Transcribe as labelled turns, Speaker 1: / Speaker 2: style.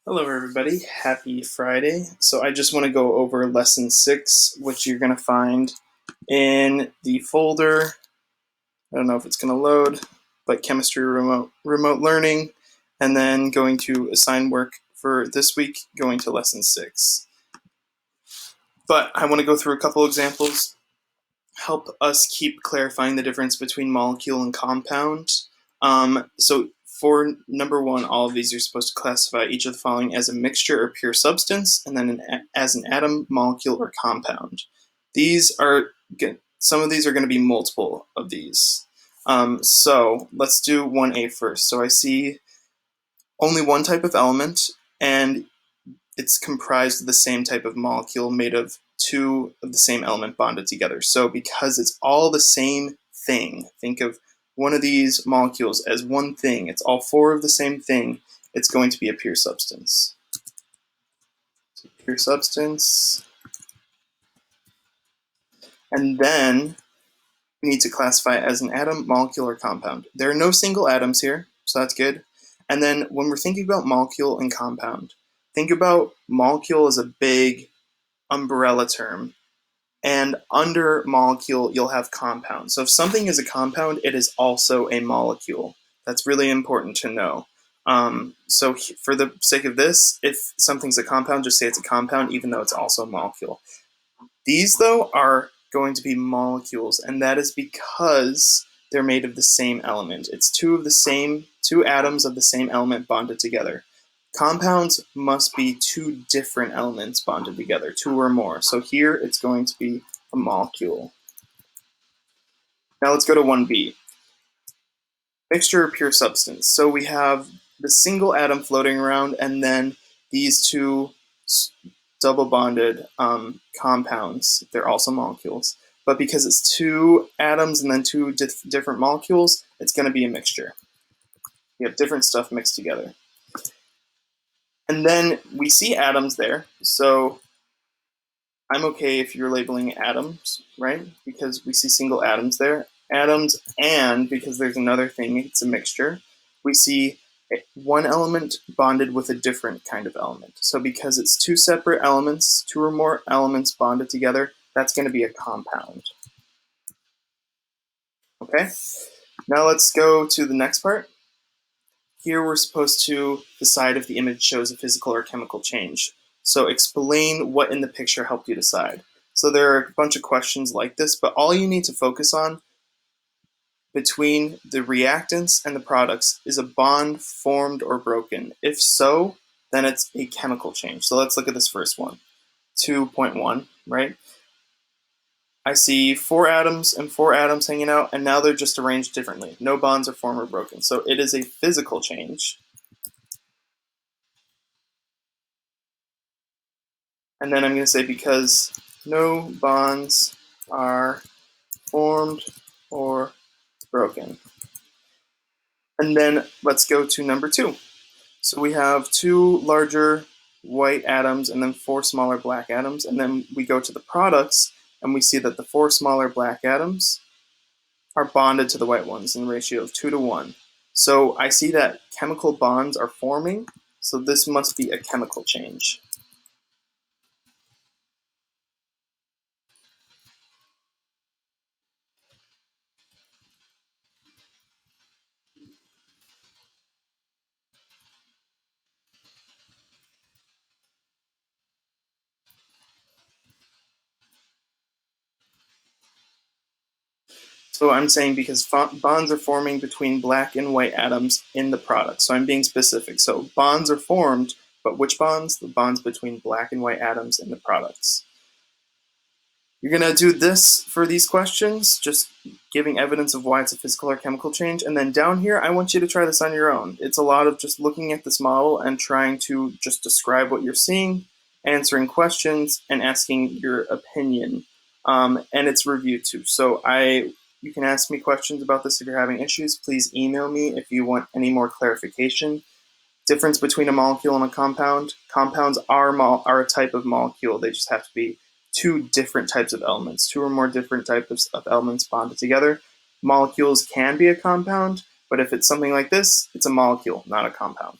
Speaker 1: Hello, everybody. Happy Friday. So, I just want to go over lesson 6, which you're going to find in the folder. I don't know if it's going to load, but chemistry remote learning, and then going to assign work for this week, going to lesson 6. But I want to go through a couple examples, help us keep clarifying the difference between molecule and compound. So for number 1, all of these you're supposed to classify each of the following as a mixture or pure substance, and then as an atom, molecule, or compound. These are some of these are going to be multiple of these. So let's do 1A first. So I see only one type of element, and it's comprised of the same type of molecule made of two of the same element bonded together. So because it's all the same thing, think of one of these molecules as one thing, it's all four of the same thing, it's going to be a pure substance. So pure substance. And then we need to classify it as an atom, molecule, or compound. There are no single atoms here, so that's good. And then when we're thinking about molecule and compound, think about molecule as a big umbrella term. And under molecule, you'll have compound. So if something is a compound, it is also a molecule. That's really important to know. So for the sake of this, if something's a compound, just say it's a compound, even though it's also a molecule. These, though, are going to be molecules, and that is because they're made of the same element. It's two atoms of the same element bonded together. Compounds must be two different elements bonded together, two or more. So here it's going to be a molecule. Now let's go to 1B. Mixture or pure substance. So we have the single atom floating around, and then these two double bonded compounds. They're also molecules. But because it's two atoms and then two different molecules, it's going to be a mixture. We have different stuff mixed together. And then we see atoms there, so I'm okay if you're labeling atoms, right? Because we see single atoms there. Atoms, and because there's another thing, it's a mixture, we see one element bonded with a different kind of element. So because it's two separate elements, two or more elements bonded together, that's going to be a compound. Okay? Now let's go to the next part. Here we're supposed to decide if the image shows a physical or chemical change. So explain what in the picture helped you decide. So there are a bunch of questions like this, but all you need to focus on between the reactants and the products is a bond formed or broken. If so, then it's a chemical change. So let's look at this first one. 2.1, right? I see four atoms and four atoms hanging out, and now they're just arranged differently. No bonds are formed or broken. So it is a physical change. And then I'm going to say because no bonds are formed or broken. And then let's go to number 2. So we have 2 larger white atoms and then 4 smaller black atoms. And then we go to the products and we see that the 4 smaller black atoms are bonded to the white ones in a ratio of 2 to 1. So I see that chemical bonds are forming. So this must be a chemical change. So I'm saying because bonds are forming between black and white atoms in the product. So I'm being specific. So bonds are formed, but which bonds? The bonds between black and white atoms in the products. You're going to do this for these questions, just giving evidence of why it's a physical or chemical change. And then down here, I want you to try this on your own. It's a lot of just looking at this model and trying to just describe what you're seeing, answering questions, and asking your opinion. And it's review too. So you can ask me questions about this if you're having issues. Please email me if you want any more clarification. Difference between a molecule and a compound. Compounds are a type of molecule. They just have to be 2 different types of elements, 2 or more different types of elements bonded together. Molecules can be a compound, but if it's something like this, it's a molecule, not a compound.